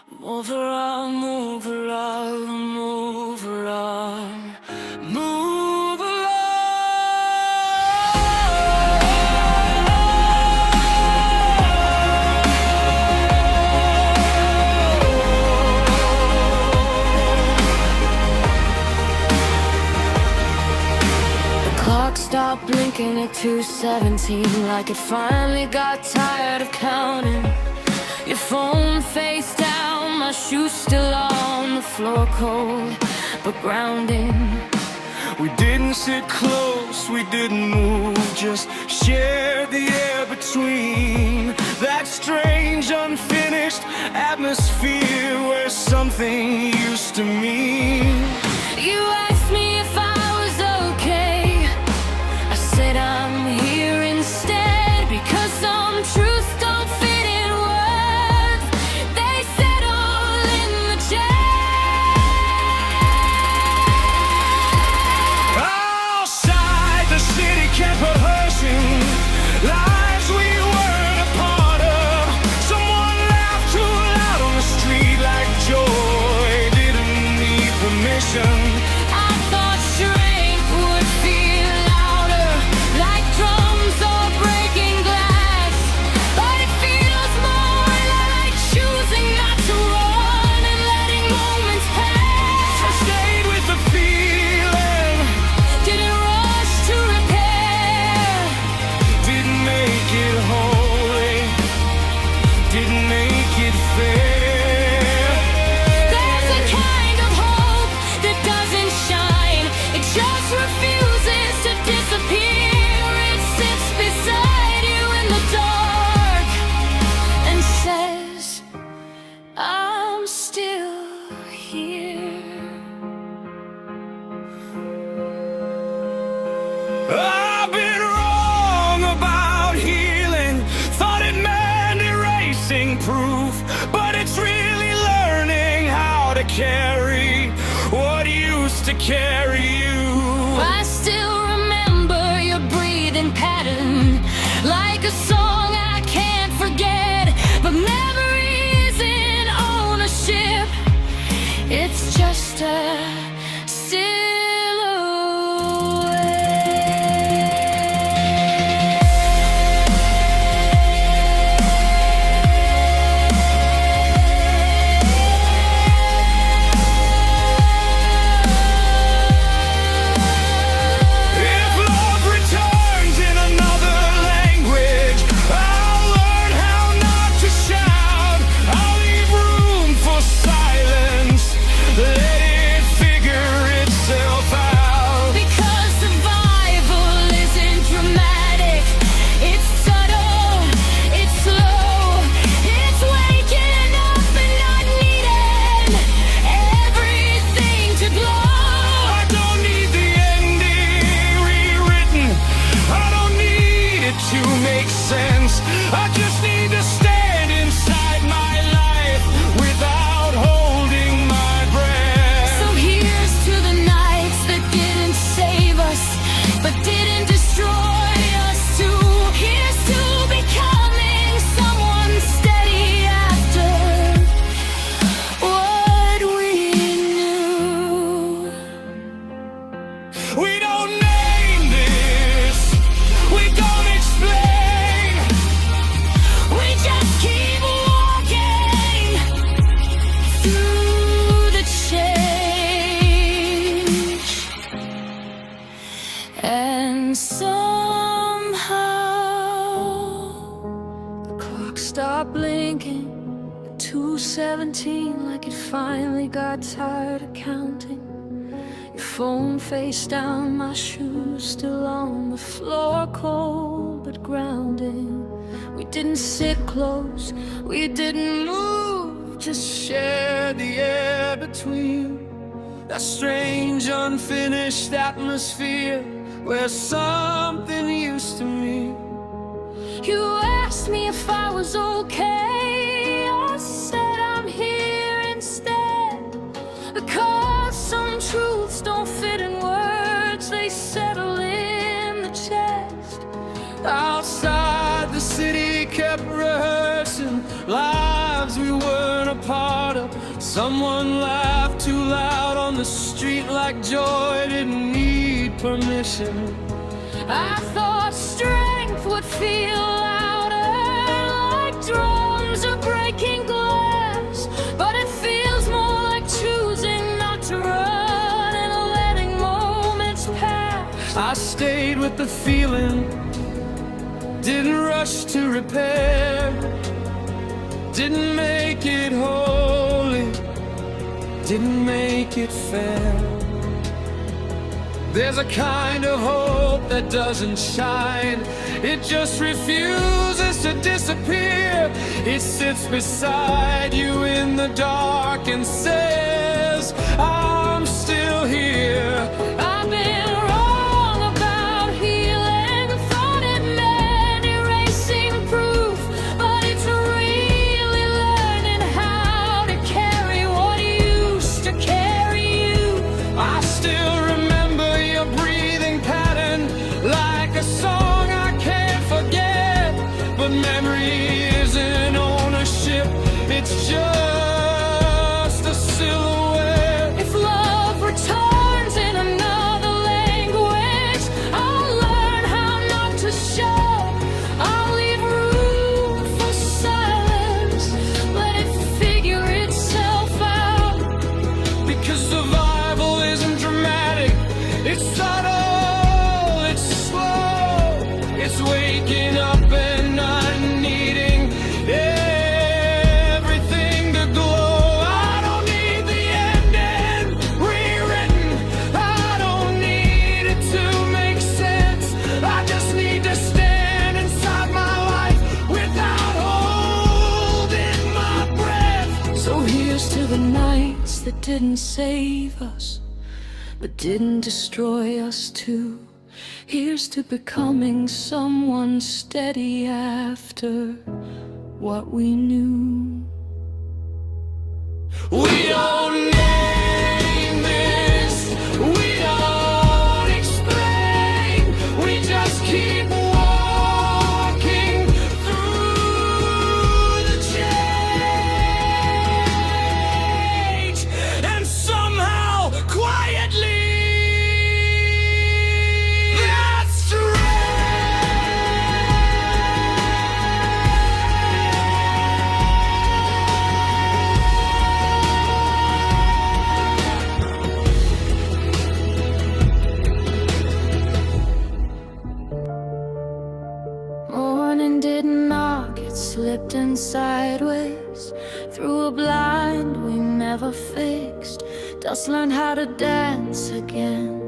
Move around, move around, move around, move around. The clock stopped blinking at 2:17, like it finally got tired of counting. Your phone face down, my shoes still on the floor, cold but grounding. We didn't sit close, we didn't move, just shared the air between. That strange, unfinished atmosphere where something used to mean. You asked me if I was okay. I said I'm here instead, because some truths don't fit in words. They settle in the chest. Outside, the city kept rehearsing lives we weren't a part of. Someone laughed too loud on the street, like joy didn't need permission. I thought strength would feel louder, like drums or breaking glass. But it feels more like choosing not to run and letting moments pass. I stayed with the feeling, Didn't rush to repair. didn't make it holy, didn't make it fair. There's a kind of hope that doesn't shine. It just refuses to disappear. It sits beside you in the dark and says, I'm still here. I've been wrong about healing, thought it meant erasing proof, but it's really learning how to carry what used to carry you. I still remember your breathing pattern, like a song I can't forget. But memory isn't ownership, it's just a If love returns in another language, I'll learn how not to shout. I'll leave room for silence, let it figure itself out. Because survival isn't dramatic, it's subtle, it's slow, it's waking up and not needing everything to glow. I don't need the ending rewritten, I don't need it to make sense. I just need to stand inside my life without holding my breath. So here's to the nights that didn't save us, but didn't destroy us too. Here's to becoming someone steady after what we knew. We don't name this, we don't explain, We just keep walking through the change. And somehow the clock stopped blinking at 2:17, like it finally got tired of counting. Your phone face down, my shoes still on the floor, cold but grounding. We didn't sit close, we didn't move, just share the air between. That strange, unfinished atmosphere where something used to mean. You asked me if I was okay. I said I'm here instead, because some truths don't fit in words. They settle in the chest. Outside, the city kept rehearsing lives we weren't a part of. Someone laughed too loud on the street like joy didn't need permission. I thought strength would feel louder, like drums are breaking glass, but it feels more like choosing not to run and letting moments pass. I stayed with the feeling, didn't rush to repair, didn't make it holy, didn't make it fair. There's a kind of hope that doesn't shine, it just refuses to disappear. It sits beside you in the dark and says, I'm still here. I've been wrong about healing, thought it meant erasing proof, but it's really learning how to carry what used to carry you. I still remember your breathing pattern, like a song I can't forget. But memory isn't ownership, it's just a silhouette. If love returns in another language, I'll learn how not to show. I'll leave room for silence, let it figure itself out. Because survival isn't dramatic, it's subtle, it's slow, it's waking up and not needing everything to glow. I don't need the ending rewritten, I don't need it to make sense. I just need to stand inside my life without holding my breath. So here's to the nights that didn't save us, but didn't destroy us too. Here's to becoming someone steady after what we knew. We don't name this, we don't explain, we just keep walking through the change. And somehow, quietly, that's strange. Morning didn't knock, it slipped in sideways through a blind we never fixed. Dust learned how to dance again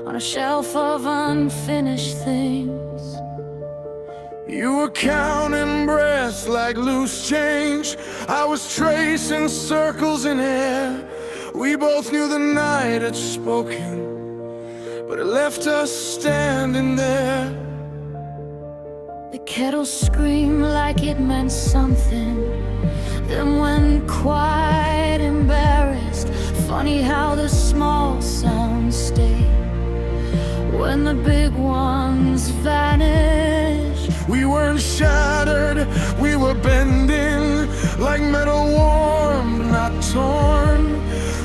on a shelf of unfinished things. You were counting breath like loose change, I was tracing circles in air. We both knew the night had spoken, but it left us standing there. The kettle screamed like it meant something, then went quiet, embarrassed. Funny how the small sounds stay when the big ones vanish. We weren't shattered, we were bending like metal warmed, not torn.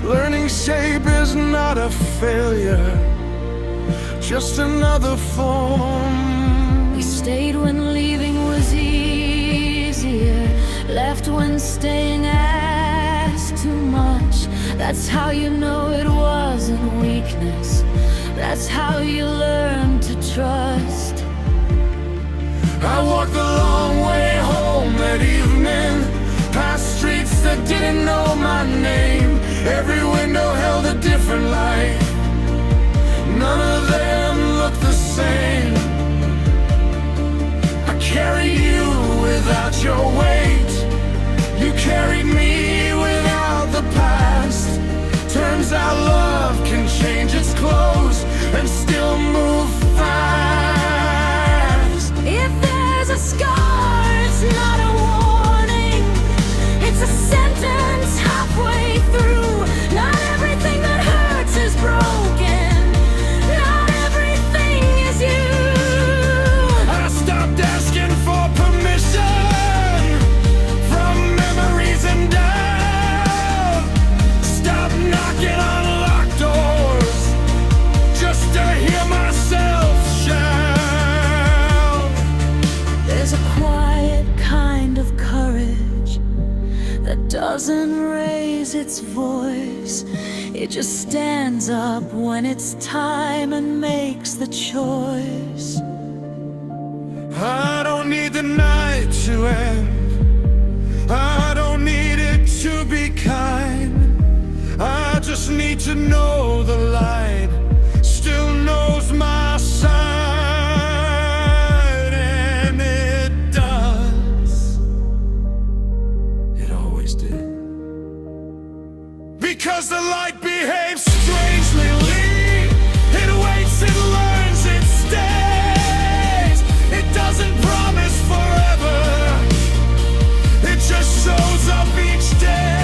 Learning shape is not a failure, just another form. We stayed when leaving was easier, left when staying asked too much. That's how you know it wasn't weakness, that's how you learn to trust. I walked the long way home that evening, past streets that didn't know my name. Every window held a different light, none of them looked the same. I carried you without your weight, you carried me without the past. Turns out love can change its clothes and still move fast. If there's a scar, it's not a warning, it's a sentence halfway through. Not everything that hurts is broken, not everything is you. I stopped asking for permission from memories and doubt. doesn't raise its voice. It just stands up when it's time and makes the choice. I don't need the night to end. I don't need it to be kind. I just need to know the light still knows my side. And it does. It always did. Because the light behaves strangely. It waits, it learns, it stays. It doesn't promise forever. It just shows up each day.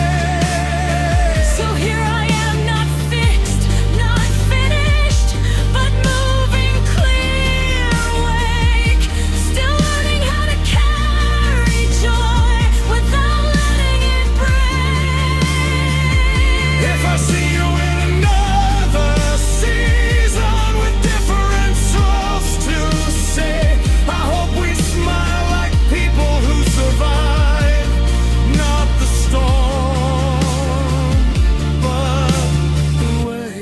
So here I am, not fixed, not finished, but moving clear, awake, still learning how to carry joy without letting it break. If I see you in another season with different souls to say, I hope we smile like people who survive, not the storm, but the way.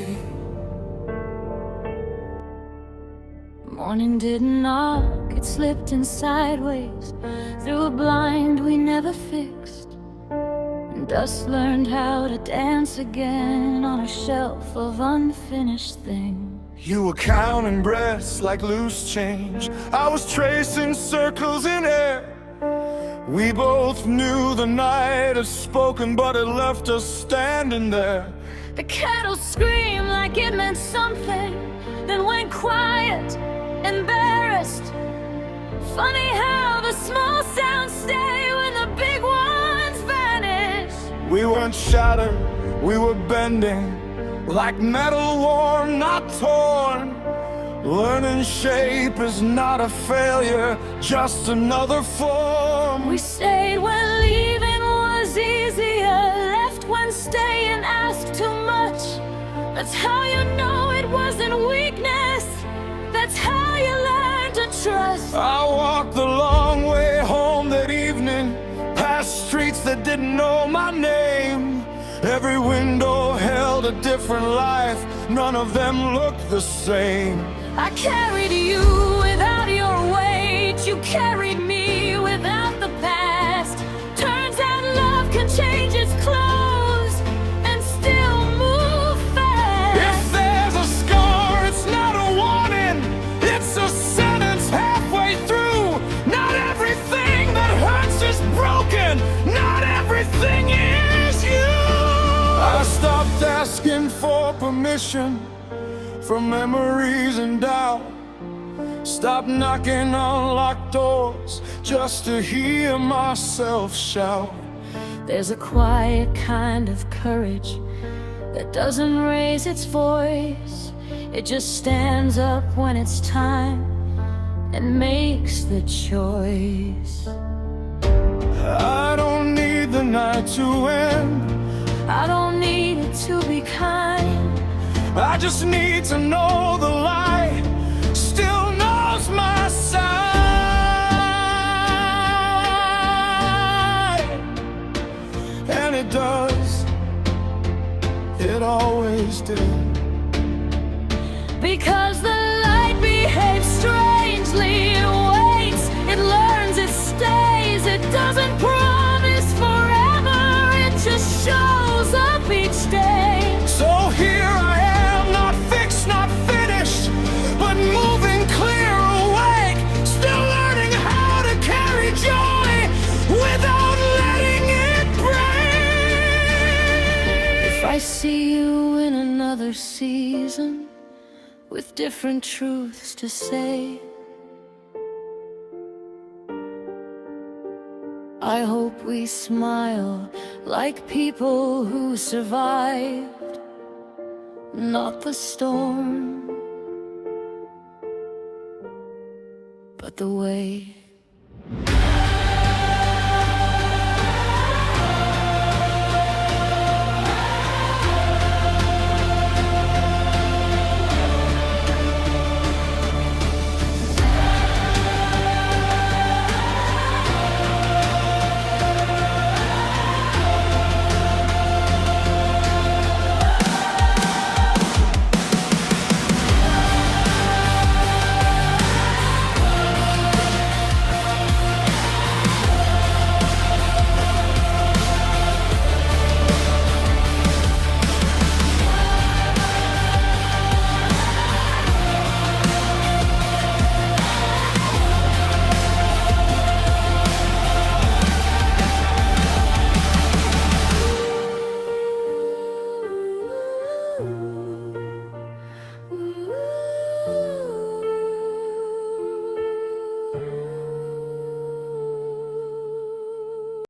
Morning didn't knock, it slipped in sideways through a blind we never fixed. And dust learned how to dance again on a shelf of unfinished things. You were counting breaths like loose change. I was tracing circles in air. We both knew the night had spoken, but it left us standing there. The kettle screamed like it meant something, then went quiet, embarrassed. Funny how the small sounds stay when the big ones vanish. We weren't shattered, we were bending, like metal warm, not torn. Learning shape is not a failure, just another form. We stayed when leaving was easier, left when staying asked too much. That's how you know it wasn't weakness. That's how you learn to trust. I walked the long way home that evening, past streets that didn't know my name. Every window held a different life, none of them looked the same. I carried you without your weight. You carried me without the past. Turns out love can change its clothes and still move fast. If there's a scar, it's not a warning, it's a sentence halfway through. Not everything that hurts is broken, not everything is you. I stopped asking for permission from memories and doubt. Stop knocking on locked doors just to hear myself shout. There's a quiet kind of courage that doesn't raise its voice. It just stands up when it's time and makes the choice. I don't need the night to end. I don't need it to be kind. I just need to know the light still knows my side. And it does. It always did. Because the light behaves strangely. It waits, it learns, it stays. It doesn't promise forever. It just shows up each day. So here I am, not fixed, not finished, but moving clear, awake, still learning how to carry joy without letting it break. If I see you in another season with different truths to say, I hope we smile like people who survived, not the storm, but the way.